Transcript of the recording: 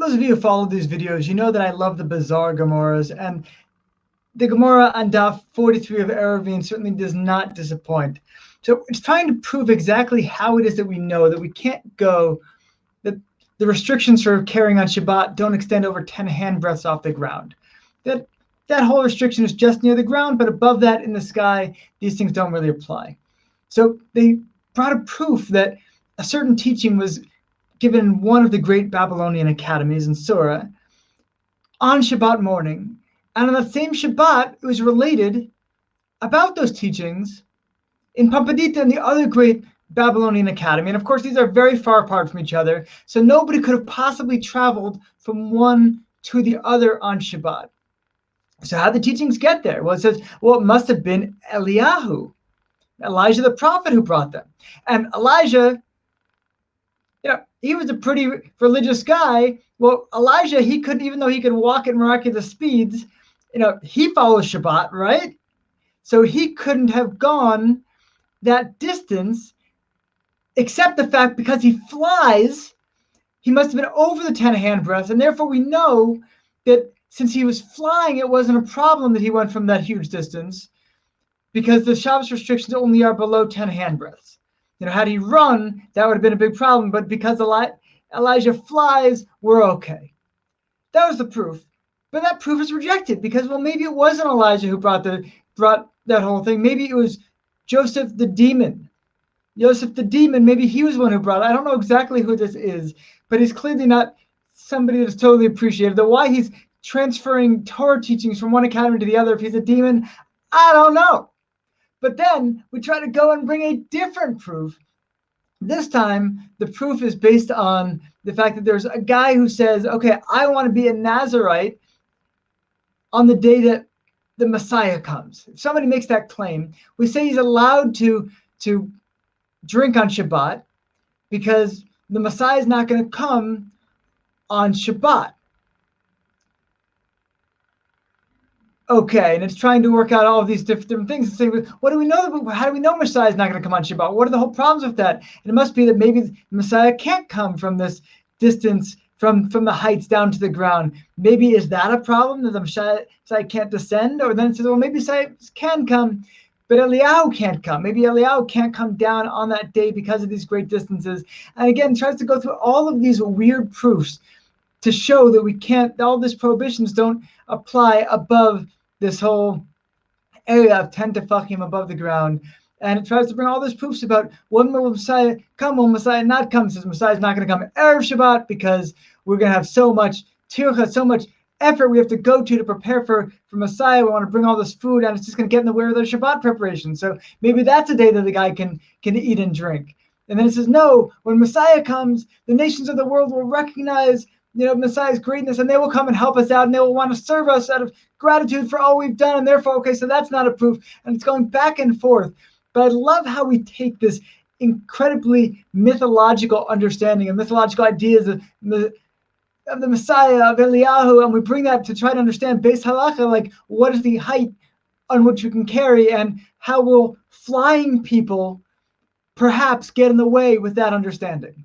those of you who follow these videos, you know that I love the bizarre Gemaras, and the Gemara on Daf 43 of Eruvin certainly does not disappoint. So it's trying to prove exactly how it is that we know that we can't go, that the restrictions for carrying on Shabbat don't extend over 10 handbreadths off the ground. That whole restriction is just near the ground, but above that in the sky, these things don't really apply. So they brought a proof that a certain teaching was given in one of the great Babylonian academies in Surah on Shabbat morning. And on the same Shabbat, it was related about those teachings in Pampadita and the other great Babylonian academy. And of course, these are very far apart from each other. So nobody could have possibly traveled from one to the other on Shabbat. So how did the teachings get there? Well, it says, well, it must have been Elijah the prophet, who brought them. And Elijah, he was a pretty religious guy. Well, Elijah, he could, even though he could walk at miraculous speeds, he follows Shabbat, right? So he couldn't have gone that distance, except the fact because he flies, he must have been over the 10 handbreadths, and therefore we know that since he was flying, it wasn't a problem that he went from that huge distance, because the Shabbos restrictions only are below 10 handbreadths. Had he run, that would have been a big problem, but because Elijah flies, we're okay. That was the proof. But that proof is rejected because, well, maybe it wasn't Elijah who brought that whole thing. Maybe it was Joseph the demon. Maybe he was the one who brought it. I don't know exactly who this is, but he's clearly not somebody that's totally appreciated. Though why he's transferring Torah teachings from one academy to the other, if he's a demon, I don't know. But then we try to go and bring a different proof. This time, the proof is based on the fact that there's a guy who says, okay, I want to be a Nazirite on the day that the Messiah comes. If somebody makes that claim, we say he's allowed to drink on Shabbat because the Messiah is not going to come on Shabbat. Okay, and it's trying to work out all of these different things and say, what do we know? How do we know Messiah is not going to come on Shabbat? What are the whole problems with that? And it must be that maybe the Messiah can't come from this distance, from the heights down to the ground. Maybe is that a problem, that the Messiah can't descend? Or then it says, well, maybe Messiah can come, but Eliyahu can't come. Maybe Eliyahu can't come down on that day because of these great distances. And again, tries to go through all of these weird proofs to show that we can't, all these prohibitions don't apply above this whole area of 10 tefachim above the ground. And it tries to bring all these proofs about when will Messiah come, will Messiah not come. It says Messiah is not going to come Erev Shabbat because we're going to have so much tircha, so much effort we have to go to prepare for Messiah. We want to bring all this food, and it's just going to get in the way of their Shabbat preparation. So maybe that's a day that the guy can eat and drink. And then it says, no, when Messiah comes, the nations of the world will recognize Messiah's greatness, and they will come and help us out, and they will want to serve us out of gratitude for all we've done, and therefore, okay, so that's not a proof, and it's going back and forth. But I love how we take this incredibly mythological understanding and mythological ideas of the Messiah, of Eliyahu, and we bring that to try to understand Beis Halacha, like what is the height on which we can carry, and how will flying people perhaps get in the way with that understanding.